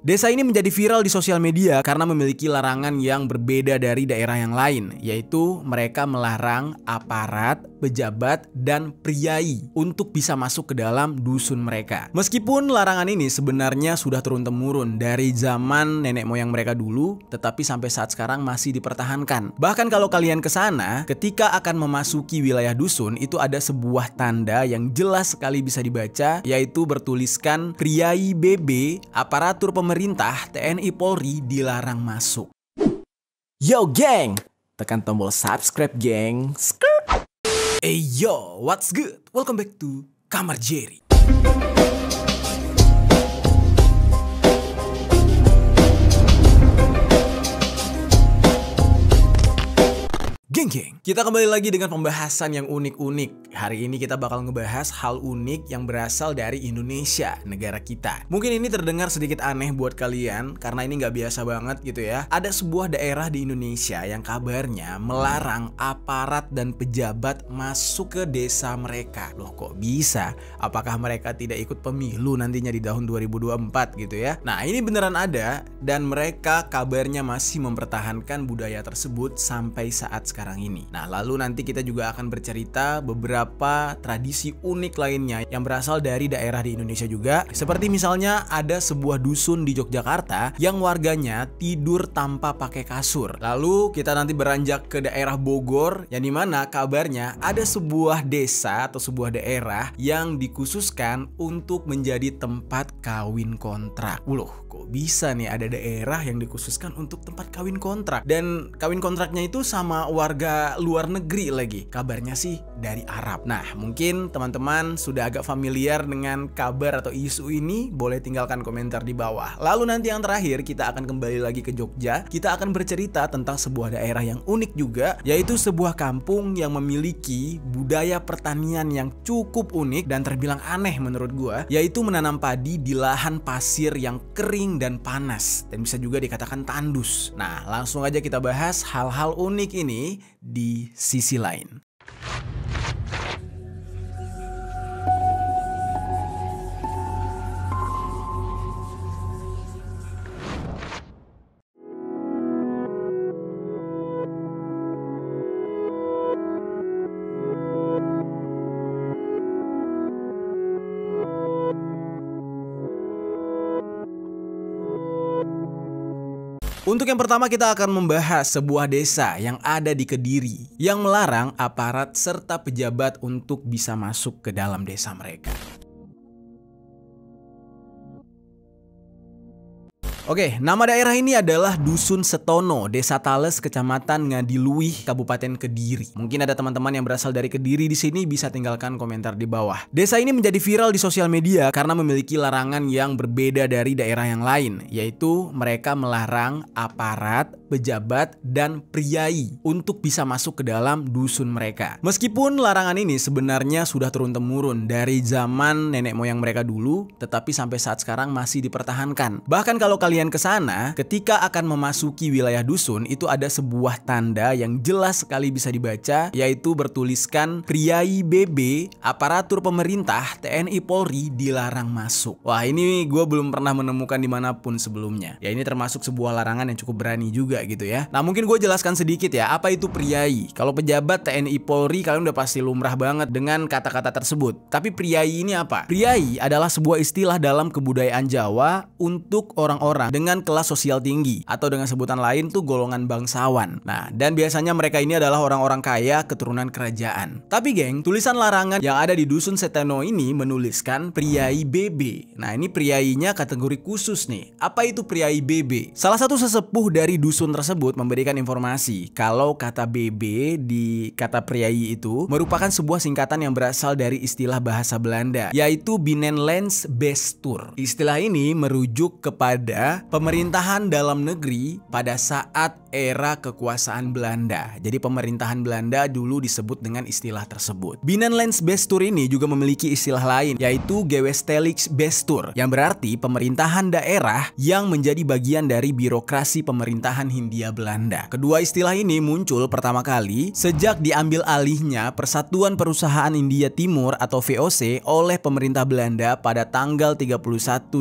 Desa ini menjadi viral di sosial media karena memiliki larangan yang berbeda dari daerah yang lain, yaitu mereka melarang aparat, pejabat, dan priai untuk bisa masuk ke dalam dusun mereka. Meskipun larangan ini sebenarnya sudah turun-temurun dari zaman nenek moyang mereka dulu, tetapi sampai saat sekarang masih dipertahankan. Bahkan kalau kalian ke sana, ketika akan memasuki wilayah dusun, itu ada sebuah tanda yang jelas sekali bisa dibaca, yaitu bertuliskan priai BB, aparatur pemerintah, TNI Polri dilarang masuk. Yo geng, tekan tombol subscribe geng. Hey yo, what's good? Welcome back to Kamar Jerry. Geng, kita kembali lagi dengan pembahasan yang unik-unik. Hari ini kita bakal ngebahas hal unik yang berasal dari Indonesia, negara kita. Mungkin ini terdengar sedikit aneh buat kalian, karena ini nggak biasa banget gitu ya. Ada sebuah daerah di Indonesia yang kabarnya melarang aparat dan pejabat masuk ke desa mereka. Loh kok bisa? Apakah mereka tidak ikut pemilu nantinya di tahun 2024 gitu ya? Nah ini beneran ada, dan mereka kabarnya masih mempertahankan budaya tersebut sampai saat sekarang ini. Nah, lalu nanti kita juga akan bercerita beberapa tradisi unik lainnya yang berasal dari daerah di Indonesia juga. Seperti misalnya ada sebuah dusun di Yogyakarta yang warganya tidur tanpa pakai kasur. Lalu kita nanti beranjak ke daerah Bogor yang dimana kabarnya ada sebuah desa atau sebuah daerah yang dikhususkan untuk menjadi tempat kawin kontrak. Loh, kok bisa nih ada daerah yang dikhususkan untuk tempat kawin kontrak? Dan kawin kontraknya itu sama warga luar negeri lagi. Kabarnya sih dari Arab. Nah, mungkin teman-teman sudah agak familiar dengan kabar atau isu ini, boleh tinggalkan komentar di bawah. Lalu nanti yang terakhir kita akan kembali lagi ke Jogja. Kita akan bercerita tentang sebuah daerah yang unik juga, yaitu sebuah kampung yang memiliki budaya pertanian yang cukup unik dan terbilang aneh menurut gua, yaitu menanam padi di lahan pasir yang kering dan panas, dan bisa juga dikatakan tandus. Nah, langsung aja kita bahas hal-hal unik ini di sisi lain. Untuk yang pertama kita akan membahas sebuah desa yang ada di Kediri yang melarang aparat serta pejabat untuk bisa masuk ke dalam desa mereka. Oke, nama daerah ini adalah Dusun Setono, Desa Tales, Kecamatan Ngadiluih, Kabupaten Kediri. Mungkin ada teman-teman yang berasal dari Kediri di sini, bisa tinggalkan komentar di bawah. Desa ini menjadi viral di sosial media karena memiliki larangan yang berbeda dari daerah yang lain, yaitu mereka melarang aparat, pejabat, dan priai untuk bisa masuk ke dalam dusun mereka. Meskipun larangan ini sebenarnya sudah turun-temurun dari zaman nenek moyang mereka dulu, tetapi sampai saat sekarang masih dipertahankan. Bahkan kalau kalian ke sana, ketika akan memasuki wilayah dusun, itu ada sebuah tanda yang jelas sekali bisa dibaca, yaitu bertuliskan priai BB, aparatur pemerintah, TNI Polri dilarang masuk. Wah, ini gue belum pernah menemukan dimanapun sebelumnya. Ya ini termasuk sebuah larangan yang cukup berani juga gitu ya. Nah mungkin gue jelaskan sedikit ya, apa itu priai. Kalau pejabat TNI Polri kalian udah pasti lumrah banget dengan kata-kata tersebut. Tapi priai ini apa? Priai adalah sebuah istilah dalam kebudayaan Jawa untuk orang-orang dengan kelas sosial tinggi, atau dengan sebutan lain tuh golongan bangsawan. Nah, dan biasanya mereka ini adalah orang-orang kaya keturunan kerajaan. Tapi geng, tulisan larangan yang ada di Dusun Setono ini menuliskan priai BB. Nah, ini priainya kategori khusus nih. Apa itu priai BB? Salah satu sesepuh dari dusun tersebut memberikan informasi kalau kata BB di kata priai itu merupakan sebuah singkatan yang berasal dari istilah bahasa Belanda, yaitu Binnenlands Bestuur. Istilah ini merujuk kepada pemerintahan dalam negeri pada saat era kekuasaan Belanda. Jadi pemerintahan Belanda dulu disebut dengan istilah tersebut. Binnenlands Bestuur ini juga memiliki istilah lain, yaitu Gewestelijk Bestuur, yang berarti pemerintahan daerah yang menjadi bagian dari birokrasi pemerintahan Hindia Belanda. Kedua istilah ini muncul pertama kali sejak diambil alihnya Persatuan Perusahaan India Timur atau VOC oleh pemerintah Belanda pada tanggal 31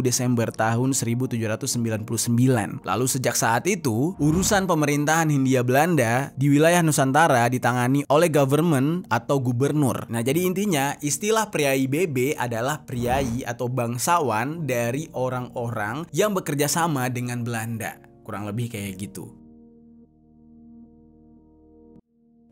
Desember tahun 1799. Lalu sejak saat itu, urusan pemerintahan Hindia Belanda di wilayah Nusantara ditangani oleh government atau gubernur. Nah, jadi intinya istilah priai BB adalah priai atau bangsawan dari orang-orang yang bekerja sama dengan Belanda. Kurang lebih kayak gitu.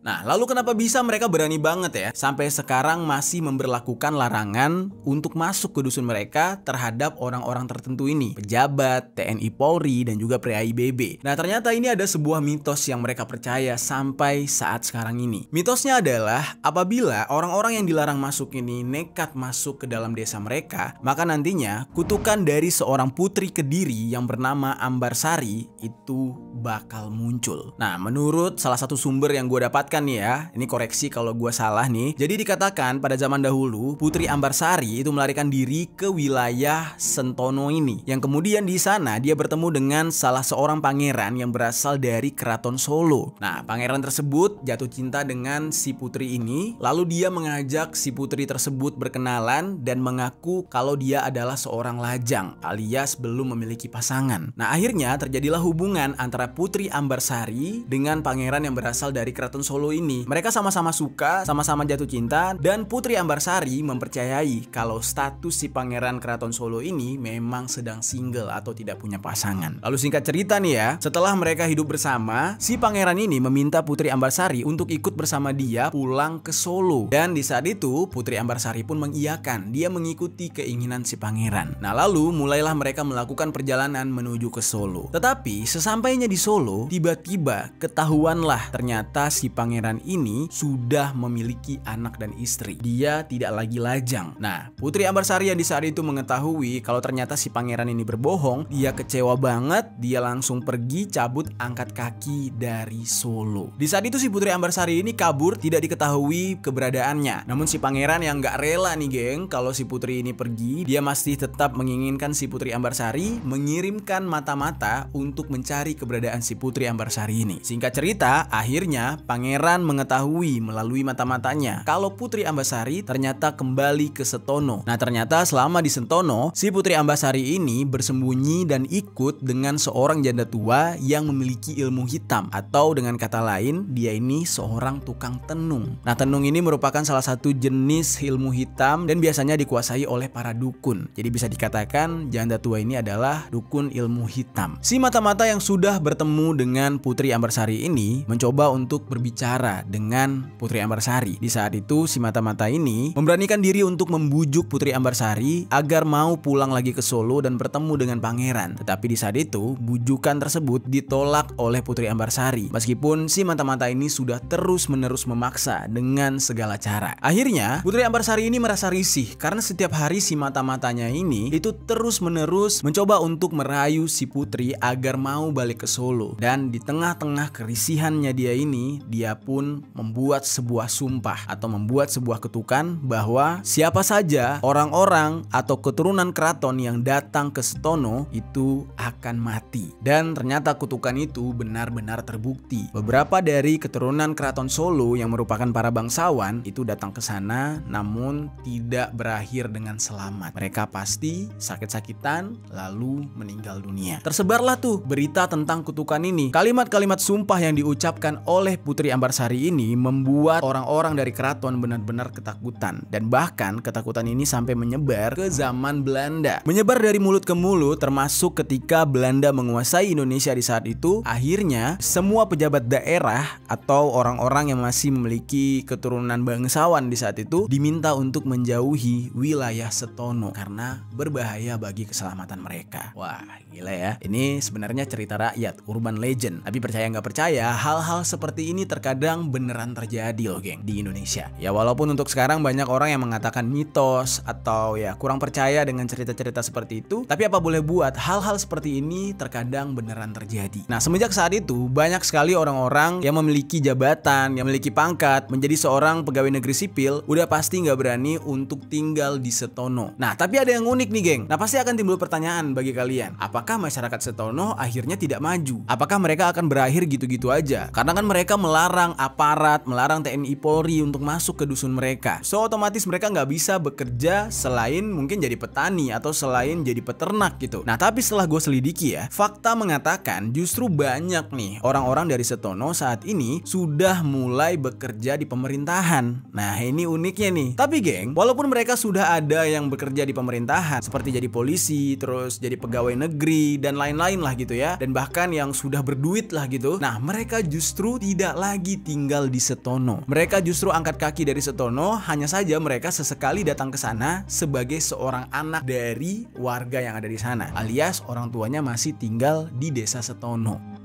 Nah, lalu kenapa bisa mereka berani banget ya sampai sekarang masih memberlakukan larangan untuk masuk ke dusun mereka terhadap orang-orang tertentu ini, pejabat, TNI Polri, dan juga priai BB. Nah, ternyata ini ada sebuah mitos yang mereka percaya sampai saat sekarang ini. Mitosnya adalah apabila orang-orang yang dilarang masuk ini nekat masuk ke dalam desa mereka, maka nantinya kutukan dari seorang putri Kediri yang bernama Ambarsari itu bakal muncul. Nah, menurut salah satu sumber yang gue dapatkan nih ya, ini koreksi kalau gue salah nih. Jadi dikatakan pada zaman dahulu Putri Ambarsari itu melarikan diri ke wilayah Sentono ini, yang kemudian di sana dia bertemu dengan salah seorang pangeran yang berasal dari Keraton Solo. Nah, pangeran tersebut jatuh cinta dengan si putri ini, lalu dia mengajak si putri tersebut berkenalan dan mengaku kalau dia adalah seorang lajang alias belum memiliki pasangan. Nah, akhirnya terjadilah hubungan antara Putri Ambarsari dengan pangeran yang berasal dari Keraton Solo ini. Mereka sama-sama suka, sama-sama jatuh cinta, dan Putri Ambarsari mempercayai kalau status si pangeran Keraton Solo ini memang sedang single atau tidak punya pasangan. Lalu singkat cerita nih ya, setelah mereka hidup bersama, si pangeran ini meminta Putri Ambarsari untuk ikut bersama dia pulang ke Solo. Dan di saat itu Putri Ambarsari pun mengiyakan, dia mengikuti keinginan si pangeran. Nah, lalu mulailah mereka melakukan perjalanan menuju ke Solo. Tetapi sesampainya di Solo, tiba-tiba ketahuanlah ternyata si pangeran ini sudah memiliki anak dan istri. Dia tidak lagi lajang. Nah, Putri Ambarsari yang di saat itu mengetahui kalau ternyata si pangeran ini berbohong, dia kecewa banget. Dia langsung pergi cabut angkat kaki dari Solo. Di saat itu si Putri Ambarsari ini kabur, tidak diketahui keberadaannya. Namun si pangeran yang gak rela nih geng kalau si putri ini pergi, dia masih tetap menginginkan si Putri Ambarsari mengirimkan mata-mata untuk mencari keberadaan si Putri Ambarsari ini. Singkat cerita, akhirnya pangeran mengetahui melalui mata-matanya kalau Putri Ambarsari ternyata kembali ke Sentono. Nah, ternyata selama di Sentono, si Putri Ambarsari ini bersembunyi dan ikut dengan seorang janda tua yang memiliki ilmu hitam, atau dengan kata lain, dia ini seorang tukang tenung. Nah, tenung ini merupakan salah satu jenis ilmu hitam dan biasanya dikuasai oleh para dukun. Jadi bisa dikatakan janda tua ini adalah dukun ilmu hitam. Si mata-mata yang sudah bertemu dengan Putri Ambarsari ini mencoba untuk berbicara dengan Putri Ambarsari. Di saat itu si mata-mata ini memberanikan diri untuk membujuk Putri Ambarsari agar mau pulang lagi ke Solo dan bertemu dengan pangeran. Tetapi di saat itu bujukan tersebut ditolak oleh Putri Ambarsari, meskipun si mata-mata ini sudah terus-menerus memaksa dengan segala cara. Akhirnya Putri Ambarsari ini merasa risih karena setiap hari si mata-matanya ini itu terus-menerus mencoba untuk merayu si putri agar mau balik ke Solo. Dan di tengah-tengah kerisihannya dia ini, dia pun membuat sebuah sumpah atau membuat sebuah ketukan bahwa siapa saja orang-orang atau keturunan keraton yang datang ke Sentono itu akan mati. Dan ternyata kutukan itu benar-benar terbukti. Beberapa dari keturunan Keraton Solo yang merupakan para bangsawan itu datang ke sana, namun tidak berakhir dengan selamat. Mereka pasti sakit-sakitan lalu meninggal dunia. Tersebarlah tuh berita tentang kutukan ini. Kalimat-kalimat sumpah yang diucapkan oleh Putri Ambarsari ini membuat orang-orang dari keraton benar-benar ketakutan, dan bahkan ketakutan ini sampai menyebar ke zaman Belanda. Menyebar dari mulut ke mulut, termasuk ketika Belanda menguasai Indonesia di saat itu. Akhirnya semua pejabat daerah atau orang-orang yang masih memiliki keturunan bangsawan di saat itu diminta untuk menjauhi wilayah Sentono karena berbahaya bagi keselamatan mereka. Wah, gila ya. Ini sebenarnya cerita rakyat, urban legend. Tapi percaya nggak percaya, hal-hal seperti ini terkadang terkadang beneran terjadi loh geng di Indonesia. Ya walaupun untuk sekarang banyak orang yang mengatakan mitos atau ya kurang percaya dengan cerita-cerita seperti itu, tapi apa boleh buat, hal-hal seperti ini terkadang beneran terjadi. Nah semenjak saat itu banyak sekali orang-orang yang memiliki jabatan, yang memiliki pangkat, menjadi seorang pegawai negeri sipil, udah pasti nggak berani untuk tinggal di Setono. Nah tapi ada yang unik nih geng. Nah pasti akan timbul pertanyaan bagi kalian, apakah masyarakat Setono akhirnya tidak maju? Apakah mereka akan berakhir gitu-gitu aja? Karena kan mereka melarang aparat, melarang TNI Polri untuk masuk ke dusun mereka. So otomatis mereka nggak bisa bekerja selain mungkin jadi petani atau selain jadi peternak gitu. Nah tapi setelah gue selidiki ya, fakta mengatakan justru banyak nih orang-orang dari Setono saat ini sudah mulai bekerja di pemerintahan. Nah ini uniknya nih. Tapi geng, walaupun mereka sudah ada yang bekerja di pemerintahan seperti jadi polisi, terus jadi pegawai negeri dan lain-lain lah gitu ya, dan bahkan yang sudah berduit lah gitu. Nah mereka justru tidak lagi tinggal di Setono. Mereka justru angkat kaki dari Setono, hanya saja mereka sesekali datang ke sana sebagai seorang anak dari warga yang ada di sana, alias orang tuanya masih tinggal di desa Setono.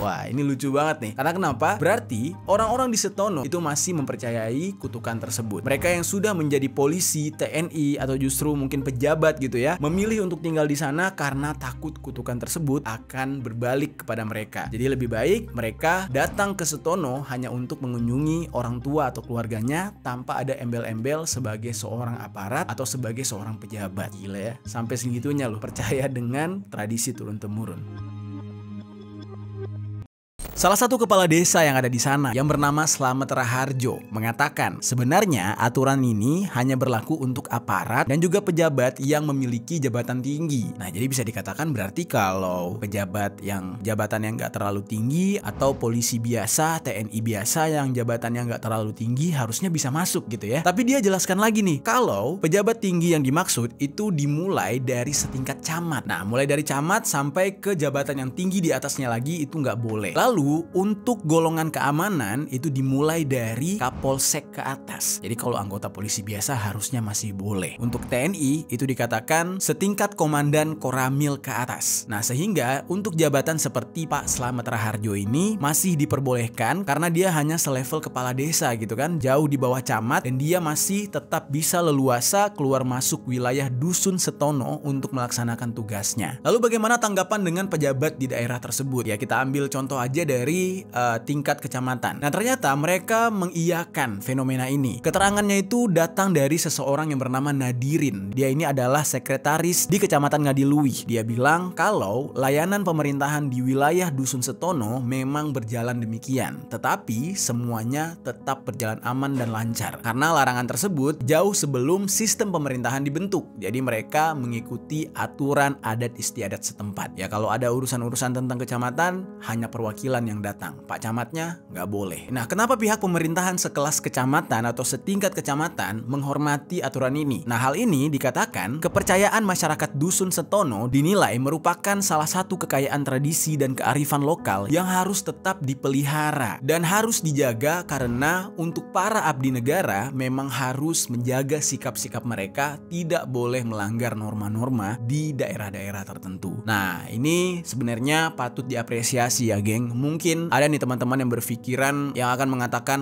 Wah ini lucu banget nih. Karena kenapa? Berarti orang-orang di Setono itu masih mempercayai kutukan tersebut. Mereka yang sudah menjadi polisi, TNI atau justru mungkin pejabat gitu ya, memilih untuk tinggal di sana karena takut kutukan tersebut akan berbalik kepada mereka. Jadi lebih baik mereka datang ke Setono hanya untuk mengunjungi orang tua atau keluarganya tanpa ada embel-embel sebagai seorang aparat atau sebagai seorang pejabat. Gila ya, sampai segitunya loh percaya dengan tradisi turun-temurun. Salah satu kepala desa yang ada di sana yang bernama Slamet Raharjo mengatakan sebenarnya aturan ini hanya berlaku untuk aparat dan juga pejabat yang memiliki jabatan tinggi. Nah jadi bisa dikatakan berarti kalau pejabat yang jabatannya nggak terlalu tinggi atau polisi biasa, TNI biasa yang jabatannya nggak terlalu tinggi harusnya bisa masuk gitu ya. Tapi dia jelaskan lagi nih, kalau pejabat tinggi yang dimaksud itu dimulai dari setingkat camat. Nah mulai dari camat sampai ke jabatan yang tinggi di atasnya lagi itu nggak boleh. Lalu untuk golongan keamanan itu dimulai dari Kapolsek ke atas. Jadi kalau anggota polisi biasa harusnya masih boleh. Untuk TNI itu dikatakan setingkat komandan koramil ke atas. Nah sehingga untuk jabatan seperti Pak Slamet Raharjo ini masih diperbolehkan karena dia hanya selevel kepala desa gitu kan, jauh di bawah camat, dan dia masih tetap bisa leluasa keluar masuk wilayah dusun Setono untuk melaksanakan tugasnya. Lalu bagaimana tanggapan dengan pejabat di daerah tersebut? Ya kita ambil contoh aja dari tingkat kecamatan. Nah ternyata mereka mengiyakan fenomena ini. Keterangannya itu datang dari seseorang yang bernama Nadirin. Dia ini adalah sekretaris di kecamatan Ngadiluih. Dia bilang kalau layanan pemerintahan di wilayah dusun Setono memang berjalan demikian, tetapi semuanya tetap berjalan aman dan lancar karena larangan tersebut jauh sebelum sistem pemerintahan dibentuk. Jadi mereka mengikuti aturan adat istiadat setempat. Ya kalau ada urusan-urusan tentang kecamatan hanya perwakilan yang datang, Pak Camatnya nggak boleh. Nah kenapa pihak pemerintahan sekelas kecamatan atau setingkat kecamatan menghormati aturan ini? Nah hal ini dikatakan kepercayaan masyarakat dusun Setono dinilai merupakan salah satu kekayaan tradisi dan kearifan lokal yang harus tetap dipelihara dan harus dijaga karena untuk para abdi negara memang harus menjaga sikap-sikap mereka tidak boleh melanggar norma-norma di daerah-daerah tertentu. Nah ini sebenarnya patut diapresiasi ya geng. Mungkin ada nih teman-teman yang berpikiran yang akan mengatakan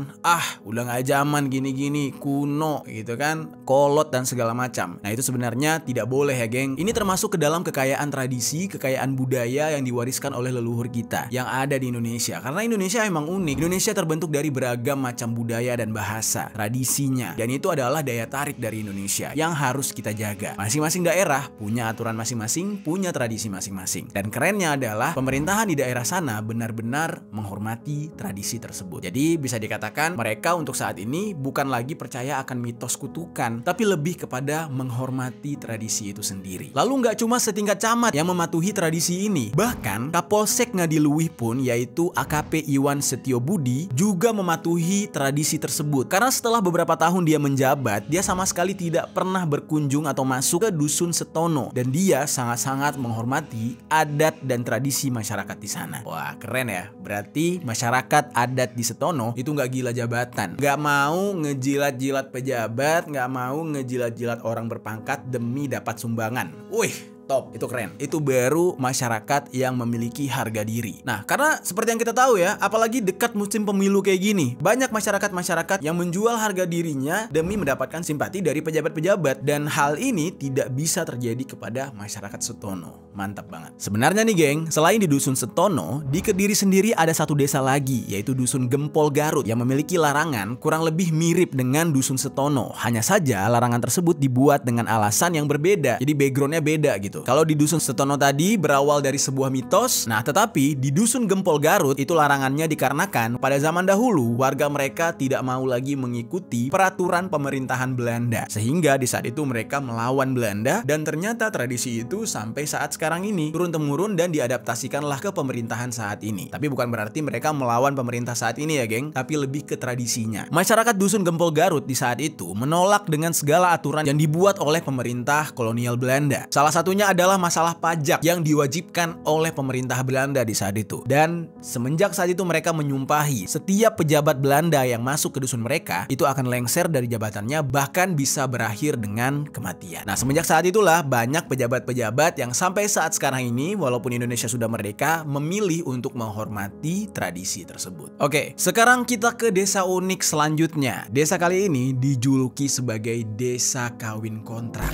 udah gak zaman gini-gini, kuno gitu kan, kolot dan segala macam. Nah itu sebenarnya tidak boleh ya geng. Ini termasuk ke dalam kekayaan tradisi, kekayaan budaya yang diwariskan oleh leluhur kita yang ada di Indonesia. Karena Indonesia emang unik. Indonesia terbentuk dari beragam macam budaya dan bahasa, tradisinya, dan itu adalah daya tarik dari Indonesia yang harus kita jaga. Masing-masing daerah punya aturan masing-masing, punya tradisi masing-masing. Dan kerennya adalah pemerintahan di daerah sana benar-benar menghormati tradisi tersebut. Jadi bisa dikatakan mereka untuk saat ini bukan lagi percaya akan mitos kutukan, tapi lebih kepada menghormati tradisi itu sendiri. Lalu nggak cuma setingkat camat yang mematuhi tradisi ini, bahkan Kapolsek Ngadiluih pun yaitu AKP Iwan Setiobudi juga mematuhi tradisi tersebut. Karena setelah beberapa tahun dia menjabat, dia sama sekali tidak pernah berkunjung atau masuk ke dusun Setono, dan dia sangat-sangat menghormati adat dan tradisi masyarakat di sana. Wah keren ya. Berarti masyarakat adat di Setono itu nggak gila jabatan, nggak mau ngejilat-jilat pejabat, nggak mau ngejilat-jilat orang berpangkat demi dapat sumbangan. Wih, top, itu keren. Itu baru masyarakat yang memiliki harga diri. Nah, karena seperti yang kita tahu ya, apalagi dekat musim pemilu kayak gini, banyak masyarakat-masyarakat yang menjual harga dirinya demi mendapatkan simpati dari pejabat-pejabat, dan hal ini tidak bisa terjadi kepada masyarakat Setono. Mantap banget. Sebenarnya nih geng, selain di Dusun Setono, di Kediri sendiri ada satu desa lagi, yaitu Dusun Gempol Garut yang memiliki larangan kurang lebih mirip dengan Dusun Setono. Hanya saja larangan tersebut dibuat dengan alasan yang berbeda, jadi backgroundnya beda gitu. Kalau di Dusun Setono tadi berawal dari sebuah mitos, nah tetapi di Dusun Gempol Garut itu larangannya dikarenakan pada zaman dahulu warga mereka tidak mau lagi mengikuti peraturan pemerintahan Belanda, sehingga di saat itu mereka melawan Belanda, dan ternyata tradisi itu sampai saat sekarang ini turun-temurun dan diadaptasikanlah ke pemerintahan saat ini. Tapi bukan berarti mereka melawan pemerintah saat ini ya geng, tapi lebih ke tradisinya. Masyarakat Dusun Gempol Garut di saat itu menolak dengan segala aturan yang dibuat oleh pemerintah kolonial Belanda. Salah satunya adalah masalah pajak yang diwajibkan oleh pemerintah Belanda di saat itu. Dan semenjak saat itu mereka menyumpahi setiap pejabat Belanda yang masuk ke dusun mereka itu akan lengser dari jabatannya, bahkan bisa berakhir dengan kematian. Nah, semenjak saat itulah banyak pejabat-pejabat yang sampai saat sekarang ini, walaupun Indonesia sudah merdeka, memilih untuk menghormati tradisi tersebut. Oke, sekarang kita ke desa unik selanjutnya. Desa kali ini dijuluki sebagai desa kawin kontrak.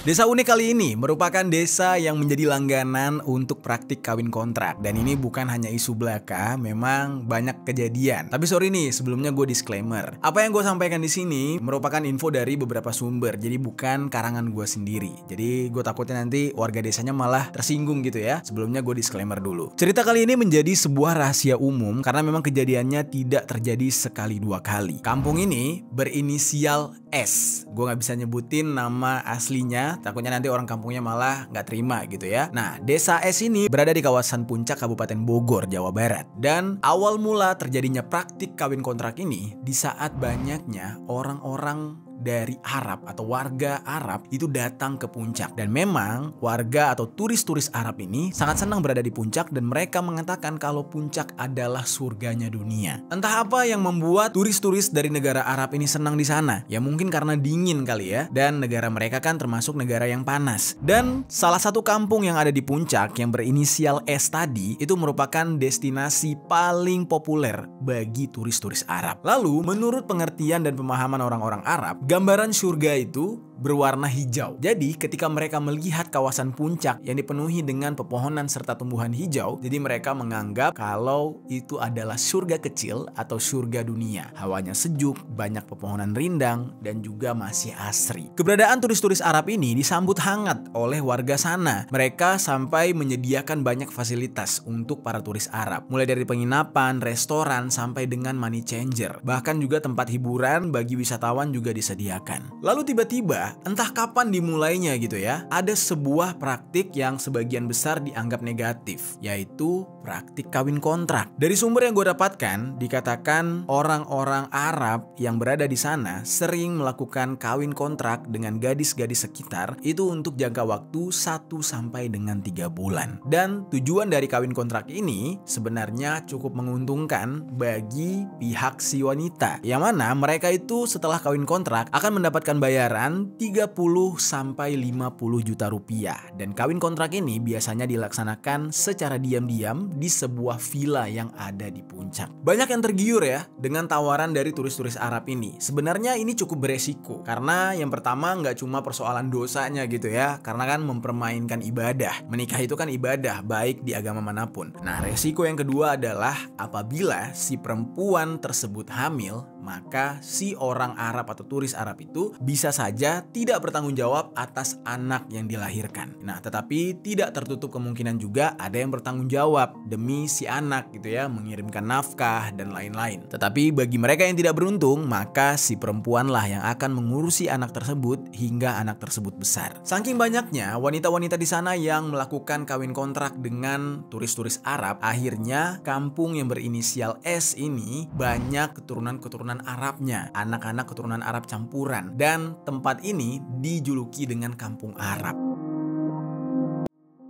Desa unik kali ini merupakan desa yang menjadi langganan untuk praktik kawin kontrak. Dan ini bukan hanya isu belaka, memang banyak kejadian. Tapi sorry nih, sebelumnya gue disclaimer. Apa yang gue sampaikan di sini merupakan info dari beberapa sumber, jadi bukan karangan gue sendiri. Jadi gue takutnya nanti warga desanya malah tersinggung gitu ya. Sebelumnya gue disclaimer dulu. Cerita kali ini menjadi sebuah rahasia umum karena memang kejadiannya tidak terjadi sekali dua kali. Kampung ini berinisial S. Gue nggak bisa nyebutin nama aslinya, takutnya nanti orang kampungnya malah nggak terima gitu ya. Nah, desa S ini berada di kawasan Puncak, Kabupaten Bogor, Jawa Barat. Dan awal mula terjadinya praktik kawin kontrak ini di saat banyaknya orang-orang dari Arab atau warga Arab itu datang ke Puncak. Dan memang warga atau turis-turis Arab ini sangat senang berada di Puncak, dan mereka mengatakan kalau Puncak adalah surganya dunia. Entah apa yang membuat turis-turis dari negara Arab ini senang di sana. Ya mungkin karena dingin kali ya, dan negara mereka kan termasuk negara yang panas. Dan salah satu kampung yang ada di Puncak yang berinisial S tadi itu merupakan destinasi paling populer bagi turis-turis Arab. Lalu menurut pengertian dan pemahaman orang-orang Arab, gambaran surga itu berwarna hijau. Jadi ketika mereka melihat kawasan Puncak yang dipenuhi dengan pepohonan serta tumbuhan hijau, jadi mereka menganggap kalau itu adalah surga kecil atau surga dunia. Hawanya sejuk, banyak pepohonan rindang, dan juga masih asri. Keberadaan turis-turis Arab ini disambut hangat oleh warga sana. Mereka sampai menyediakan banyak fasilitas untuk para turis Arab. Mulai dari penginapan, restoran, sampai dengan money changer. Bahkan juga tempat hiburan bagi wisatawan juga disediakan. Lalu tiba-tiba entah kapan dimulainya gitu ya, ada sebuah praktik yang sebagian besar dianggap negatif, yaitu praktik kawin kontrak. Dari sumber yang gue dapatkan, dikatakan orang-orang Arab yang berada di sana sering melakukan kawin kontrak dengan gadis-gadis sekitar itu untuk jangka waktu 1 sampai dengan 3 bulan. Dan tujuan dari kawin kontrak ini sebenarnya cukup menguntungkan bagi pihak si wanita, yang mana mereka itu setelah kawin kontrak akan mendapatkan bayaran 30 sampai 50 juta rupiah. Dan kawin kontrak ini biasanya dilaksanakan secara diam-diam di sebuah villa yang ada di Puncak. Banyak yang tergiur ya dengan tawaran dari turis-turis Arab ini. Sebenarnya ini cukup beresiko, karena yang pertama nggak cuma persoalan dosanya gitu ya, karena kan mempermainkan ibadah. Menikah itu kan ibadah, baik di agama manapun. Nah, resiko yang kedua adalah apabila si perempuan tersebut hamil, maka si orang Arab atau turis Arab itu bisa saja tidak bertanggung jawab atas anak yang dilahirkan. Nah, tetapi tidak tertutup kemungkinan juga ada yang bertanggung jawab demi si anak gitu ya, mengirimkan nafkah dan lain-lain. Tetapi bagi mereka yang tidak beruntung, maka si perempuanlah yang akan mengurusi anak tersebut hingga anak tersebut besar. Saking banyaknya wanita-wanita di sana yang melakukan kawin kontrak dengan turis-turis Arab, akhirnya kampung yang berinisial S ini banyak keturunan-keturunan Arabnya, anak-anak keturunan Arab campuran, dan tempat ini dijuluki dengan Kampung Arab.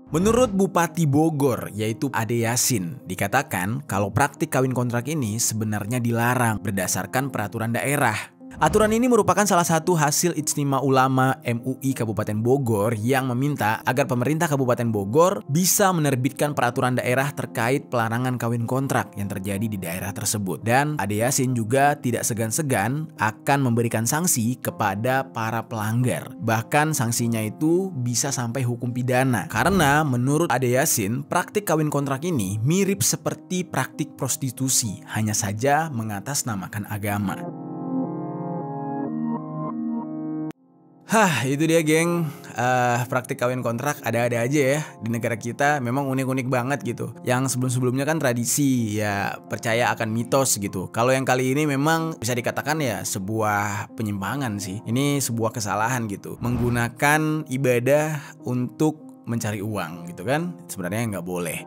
Menurut Bupati Bogor, yaitu Ade Yasin, dikatakan kalau praktik kawin kontrak ini sebenarnya dilarang berdasarkan peraturan daerah. Aturan ini merupakan salah satu hasil Ijtima Ulama MUI Kabupaten Bogor yang meminta agar pemerintah Kabupaten Bogor bisa menerbitkan peraturan daerah terkait pelarangan kawin kontrak yang terjadi di daerah tersebut. Dan Ade Yasin juga tidak segan-segan akan memberikan sanksi kepada para pelanggar. Bahkan sanksinya itu bisa sampai hukum pidana. Karena menurut Ade Yasin, praktik kawin kontrak ini mirip seperti praktik prostitusi, hanya saja mengatasnamakan agama. Itu dia geng, praktik kawin kontrak ada-ada aja ya di negara kita, memang unik-unik banget gitu. Yang sebelum-sebelumnya kan tradisi, ya percaya akan mitos gitu. Kalau yang kali ini memang bisa dikatakan ya sebuah penyimpangan sih. Ini sebuah kesalahan gitu, menggunakan ibadah untuk mencari uang gitu kan, sebenarnya nggak boleh.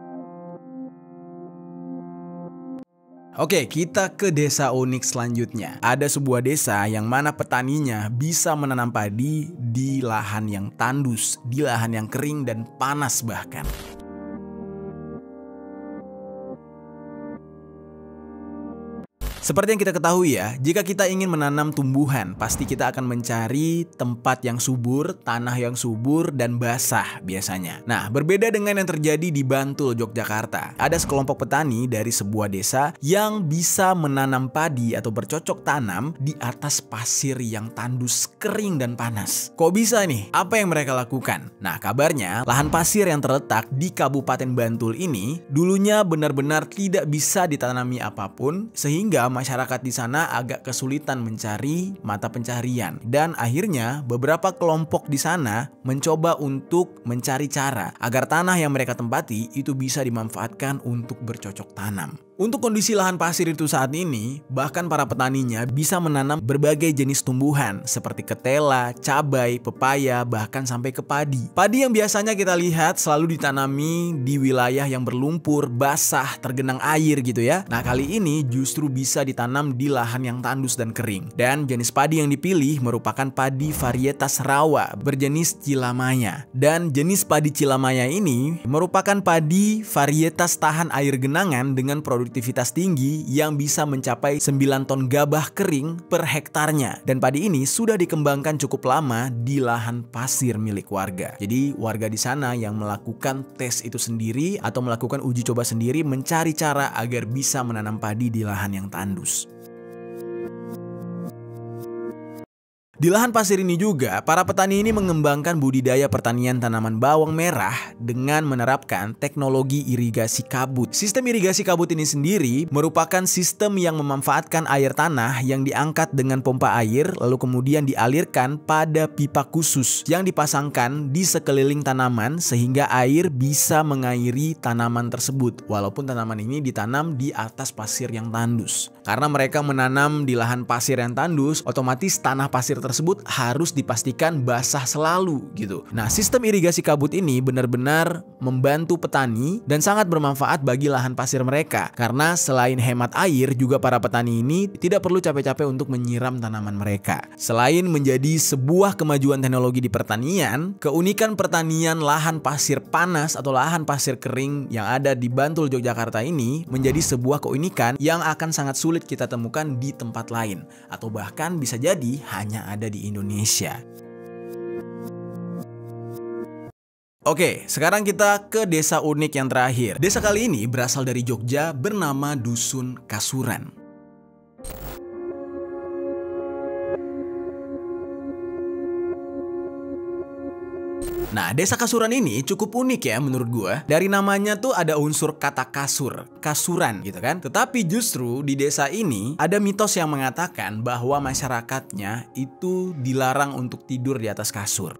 Oke, kita ke desa unik selanjutnya. Ada sebuah desa yang mana petaninya bisa menanam padi di lahan yang tandus, di lahan yang kering dan panas bahkan. Seperti yang kita ketahui ya, jika kita ingin menanam tumbuhan, pasti kita akan mencari tempat yang subur, tanah yang subur, dan basah biasanya. Nah, berbeda dengan yang terjadi di Bantul, Yogyakarta. Ada sekelompok petani dari sebuah desa yang bisa menanam padi atau bercocok tanam di atas pasir yang tandus, kering, dan panas. Kok bisa nih? Apa yang mereka lakukan? Nah, kabarnya lahan pasir yang terletak di Kabupaten Bantul ini dulunya benar-benar tidak bisa ditanami apapun, sehingga masyarakat di sana agak kesulitan mencari mata pencaharian, dan akhirnya beberapa kelompok di sana mencoba untuk mencari cara agar tanah yang mereka tempati itu bisa dimanfaatkan untuk bercocok tanam. Untuk kondisi lahan pasir itu saat ini, bahkan para petaninya bisa menanam berbagai jenis tumbuhan seperti ketela, cabai, pepaya, bahkan sampai ke padi. Padi yang biasanya kita lihat selalu ditanami di wilayah yang berlumpur, basah, tergenang air gitu ya. Nah, kali ini justru bisa ditanam di lahan yang tandus dan kering. Dan jenis padi yang dipilih merupakan padi varietas rawa berjenis Cilamaya. Dan jenis padi Cilamaya ini merupakan padi varietas tahan air genangan dengan produktivitas tinggi yang bisa mencapai 9 ton gabah kering per hektarnya. Dan padi ini sudah dikembangkan cukup lama di lahan pasir milik warga. Jadi warga di sana yang melakukan tes itu sendiri atau melakukan uji coba sendiri mencari cara agar bisa menanam padi di lahan yang tandus. Di lahan pasir ini juga, para petani ini mengembangkan budidaya pertanian tanaman bawang merah dengan menerapkan teknologi irigasi kabut. Sistem irigasi kabut ini sendiri merupakan sistem yang memanfaatkan air tanah yang diangkat dengan pompa air lalu kemudian dialirkan pada pipa khusus yang dipasangkan di sekeliling tanaman sehingga air bisa mengairi tanaman tersebut walaupun tanaman ini ditanam di atas pasir yang tandus. Karena mereka menanam di lahan pasir yang tandus, otomatis tanah pasir tersebut harus dipastikan basah selalu gitu. Nah, sistem irigasi kabut ini benar-benar membantu petani dan sangat bermanfaat bagi lahan pasir mereka. Karena selain hemat air, juga para petani ini tidak perlu capek-capek untuk menyiram tanaman mereka. Selain menjadi sebuah kemajuan teknologi di pertanian, keunikan pertanian lahan pasir panas atau lahan pasir kering yang ada di Bantul, Yogyakarta ini menjadi sebuah keunikan yang akan sangat sulit kita temukan di tempat lain atau bahkan bisa jadi hanya ada di Indonesia. Oke, sekarang kita ke desa unik yang terakhir. Desa kali ini berasal dari Jogja bernama Dusun Kasuran. Nah, desa Kasuran ini cukup unik ya menurut gua. Dari namanya tuh ada unsur kata kasur, kasuran gitu kan. Tetapi justru di desa ini ada mitos yang mengatakan bahwa masyarakatnya itu dilarang untuk tidur di atas kasur.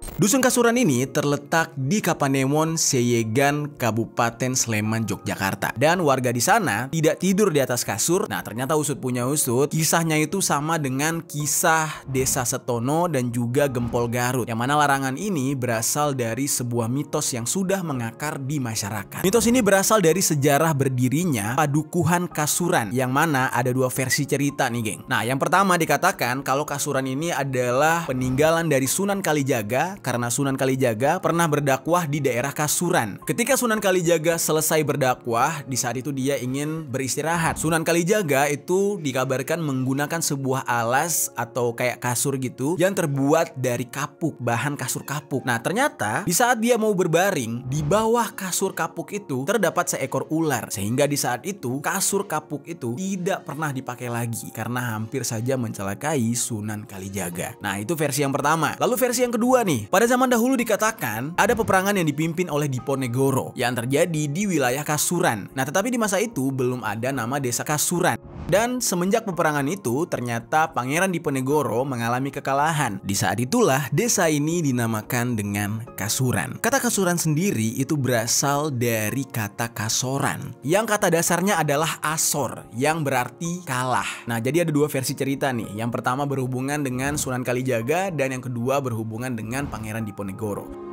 Dusun Kasuran ini terletak di Kapanewon, Seyegan, Kabupaten Sleman, Yogyakarta. Dan warga di sana tidak tidur di atas kasur. Nah, ternyata usut punya usut, kisahnya itu sama dengan kisah Desa Setono dan juga Gempol Garut. Yang mana larangan ini berasal dari sebuah mitos yang sudah mengakar di masyarakat. Mitos ini berasal dari sejarah berdirinya Padukuhan Kasuran, yang mana ada dua versi cerita nih, geng. Nah, yang pertama dikatakan kalau Kasuran ini adalah peninggalan dari Sunan Kalijaga Kalijaga karena Sunan Kalijaga pernah berdakwah di daerah Kasuran. Ketika Sunan Kalijaga selesai berdakwah, di saat itu dia ingin beristirahat. Sunan Kalijaga itu dikabarkan menggunakan sebuah alas atau kayak kasur gitu yang terbuat dari kapuk, bahan kasur kapuk. Nah, ternyata di saat dia mau berbaring, di bawah kasur kapuk itu terdapat seekor ular. Sehingga di saat itu kasur kapuk itu tidak pernah dipakai lagi karena hampir saja mencelakai Sunan Kalijaga. Nah, itu versi yang pertama. Lalu versi yang kedua nih. Pada zaman dahulu dikatakan ada peperangan yang dipimpin oleh Diponegoro yang terjadi di wilayah Kasuran. Nah, tetapi di masa itu belum ada nama desa Kasuran. Dan semenjak peperangan itu ternyata Pangeran Diponegoro mengalami kekalahan. Di saat itulah desa ini dinamakan dengan Kasuran. Kata Kasuran sendiri itu berasal dari kata kasoran, yang kata dasarnya adalah asor, yang berarti kalah. Nah, jadi ada dua versi cerita nih. Yang pertama berhubungan dengan Sunan Kalijaga dan yang kedua berhubungan dengan Pangeran Diponegoro.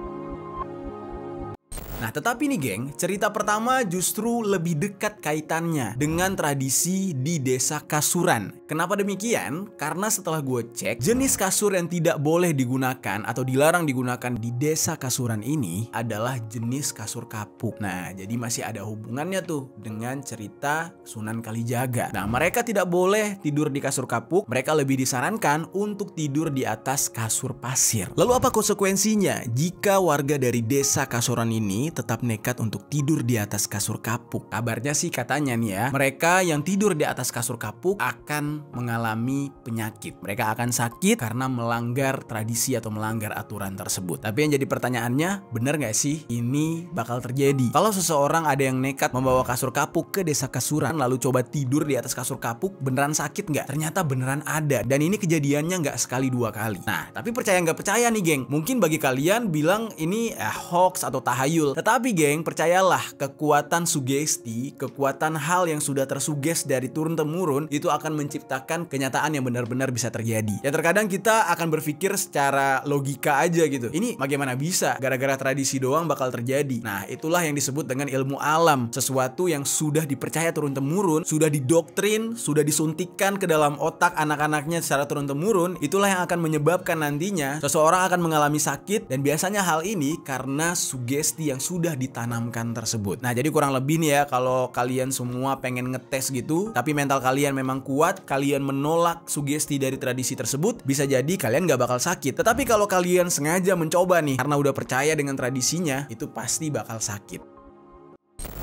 Nah, tetapi nih geng, cerita pertama justru lebih dekat kaitannya dengan tradisi di desa Kasuran. Kenapa demikian? Karena setelah gue cek, jenis kasur yang tidak boleh digunakan atau dilarang digunakan di desa Kasuran ini adalah jenis kasur kapuk. Nah, jadi masih ada hubungannya tuh dengan cerita Sunan Kalijaga. Nah, mereka tidak boleh tidur di kasur kapuk, mereka lebih disarankan untuk tidur di atas kasur pasir. Lalu apa konsekuensinya jika warga dari desa Kasuran ini tetap nekat untuk tidur di atas kasur kapuk? Kabarnya sih katanya nih ya, mereka yang tidur di atas kasur kapuk akan mengalami penyakit. Mereka akan sakit karena melanggar tradisi atau melanggar aturan tersebut. Tapi yang jadi pertanyaannya, bener gak sih ini bakal terjadi? Kalau seseorang ada yang nekat membawa kasur kapuk ke desa Kasuran lalu coba tidur di atas kasur kapuk, beneran sakit nggak? Ternyata beneran ada. Dan ini kejadiannya nggak sekali dua kali. Nah, tapi percaya nggak percaya nih geng, mungkin bagi kalian bilang ini hoax atau tahayul. Tetapi geng, percayalah, kekuatan sugesti, kekuatan hal yang sudah tersuges dari turun-temurun itu akan menciptakan kenyataan yang benar-benar bisa terjadi. Ya terkadang kita akan berpikir secara logika aja gitu. Ini bagaimana bisa? Gara-gara tradisi doang bakal terjadi. Nah, itulah yang disebut dengan ilmu alam. Sesuatu yang sudah dipercaya turun-temurun, sudah didoktrin, sudah disuntikkan ke dalam otak anak-anaknya secara turun-temurun, itulah yang akan menyebabkan nantinya seseorang akan mengalami sakit, dan biasanya hal ini karena sugesti yang sudah ditanamkan tersebut. Nah, jadi kurang lebih nih ya, kalau kalian semua pengen ngetes gitu, tapi mental kalian memang kuat, kalian menolak sugesti dari tradisi tersebut, bisa jadi kalian gak bakal sakit. Tetapi kalau kalian sengaja mencoba nih, karena udah percaya dengan tradisinya, itu pasti bakal sakit.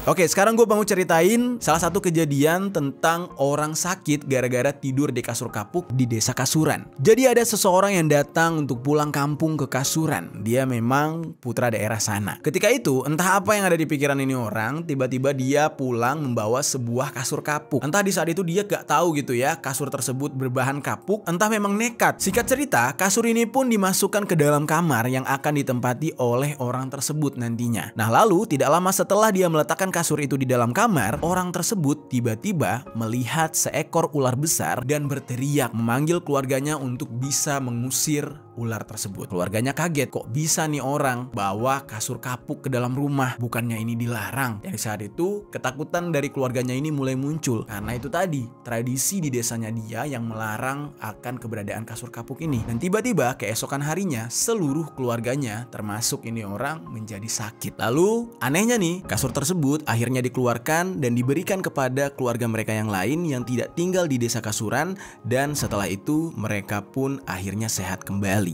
Oke, sekarang gue mau ceritain salah satu kejadian tentang orang sakit gara-gara tidur di kasur kapuk di desa Kasuran. Jadi ada seseorang yang datang untuk pulang kampung ke Kasuran. Dia memang putra daerah sana. Ketika itu, entah apa yang ada di pikiran ini orang, tiba-tiba dia pulang membawa sebuah kasur kapuk. Entah di saat itu dia gak tahu gitu ya, kasur tersebut berbahan kapuk, entah memang nekat. Singkat cerita, kasur ini pun dimasukkan ke dalam kamar yang akan ditempati oleh orang tersebut nantinya. Nah, lalu tidak lama setelah dia meletakkan kasur itu di dalam kamar, orang tersebut tiba-tiba melihat seekor ular besar dan berteriak memanggil keluarganya untuk bisa mengusir ular tersebut. Keluarganya kaget, kok bisa nih orang bawa kasur kapuk ke dalam rumah, bukannya ini dilarang. Dari saat itu ketakutan dari keluarganya ini mulai muncul, karena itu tadi tradisi di desanya dia yang melarang akan keberadaan kasur kapuk ini. Dan tiba-tiba keesokan harinya seluruh keluarganya termasuk ini orang menjadi sakit. Lalu anehnya nih, kasur tersebut akhirnya dikeluarkan dan diberikan kepada keluarga mereka yang lain yang tidak tinggal di desa Kasuran, dan setelah itu mereka pun akhirnya sehat kembali.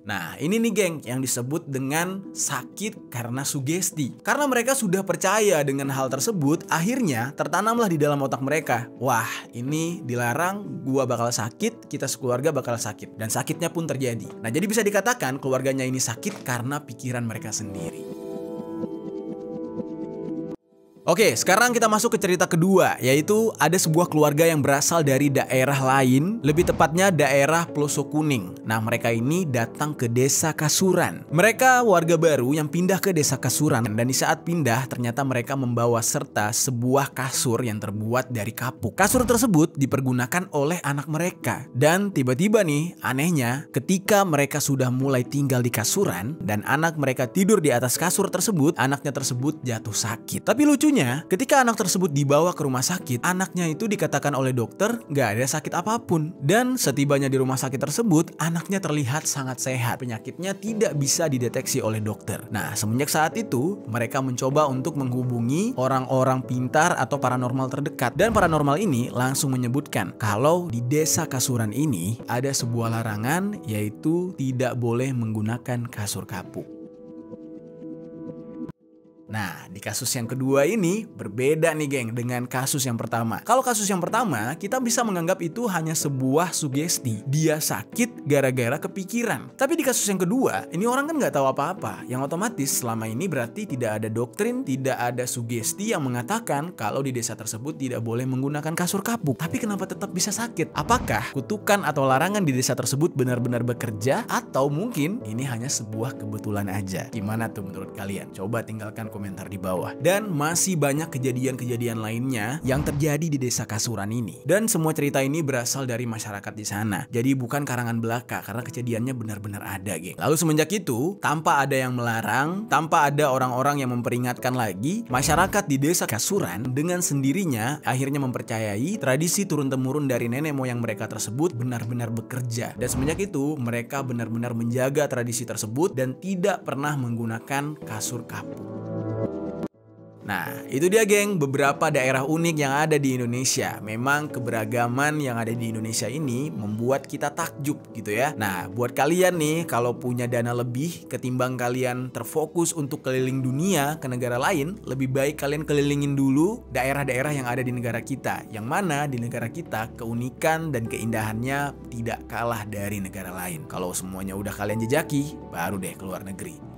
Nah, ini nih geng yang disebut dengan sakit karena sugesti. Karena mereka sudah percaya dengan hal tersebut, akhirnya tertanamlah di dalam otak mereka, wah ini dilarang, gua bakal sakit, kita sekeluarga bakal sakit. Dan sakitnya pun terjadi. Nah, jadi bisa dikatakan keluarganya ini sakit karena pikiran mereka sendiri. Oke, sekarang kita masuk ke cerita kedua, yaitu ada sebuah keluarga yang berasal dari daerah lain, lebih tepatnya daerah Ploso Kuning. Nah, mereka ini datang ke desa Kasuran. Mereka warga baru yang pindah ke desa Kasuran, dan di saat pindah ternyata mereka membawa serta sebuah kasur yang terbuat dari kapuk. Kasur tersebut dipergunakan oleh anak mereka, dan tiba-tiba nih, anehnya, ketika mereka sudah mulai tinggal di Kasuran dan anak mereka tidur di atas kasur tersebut, anaknya tersebut jatuh sakit. Tapi lucunya Lucunya, ketika anak tersebut dibawa ke rumah sakit, anaknya itu dikatakan oleh dokter nggak ada sakit apapun. Dan setibanya di rumah sakit tersebut, anaknya terlihat sangat sehat. Penyakitnya tidak bisa dideteksi oleh dokter. Nah, semenjak saat itu, mereka mencoba untuk menghubungi orang-orang pintar atau paranormal terdekat. Dan paranormal ini langsung menyebutkan kalau di desa Kasuran ini ada sebuah larangan, yaitu tidak boleh menggunakan kasur kapuk. Nah, di kasus yang kedua ini berbeda nih geng dengan kasus yang pertama. Kalau kasus yang pertama, kita bisa menganggap itu hanya sebuah sugesti. Dia sakit gara-gara kepikiran. Tapi di kasus yang kedua, ini orang kan nggak tahu apa-apa. Yang otomatis selama ini berarti tidak ada doktrin, tidak ada sugesti yang mengatakan kalau di desa tersebut tidak boleh menggunakan kasur kapuk. Tapi kenapa tetap bisa sakit? Apakah kutukan atau larangan di desa tersebut benar-benar bekerja? Atau mungkin ini hanya sebuah kebetulan aja? Gimana tuh menurut kalian? Coba tinggalkan komentar di bawah. Dan masih banyak kejadian-kejadian lainnya yang terjadi di desa Kasuran ini. Dan semua cerita ini berasal dari masyarakat di sana. Jadi bukan karangan belaka karena kejadiannya benar-benar ada, geng. Lalu semenjak itu, tanpa ada yang melarang, tanpa ada orang-orang yang memperingatkan lagi, masyarakat di desa Kasuran dengan sendirinya akhirnya mempercayai tradisi turun-temurun dari nenek moyang mereka tersebut benar-benar bekerja. Dan semenjak itu, mereka benar-benar menjaga tradisi tersebut dan tidak pernah menggunakan kasur kapuk. Nah, itu dia geng, beberapa daerah unik yang ada di Indonesia. Memang keberagaman yang ada di Indonesia ini membuat kita takjub gitu ya. Nah, buat kalian nih, kalau punya dana lebih ketimbang kalian terfokus untuk keliling dunia ke negara lain, lebih baik kalian kelilingin dulu daerah-daerah yang ada di negara kita. Yang mana di negara kita keunikan dan keindahannya tidak kalah dari negara lain. Kalau semuanya udah kalian jejaki, baru deh keluar negeri.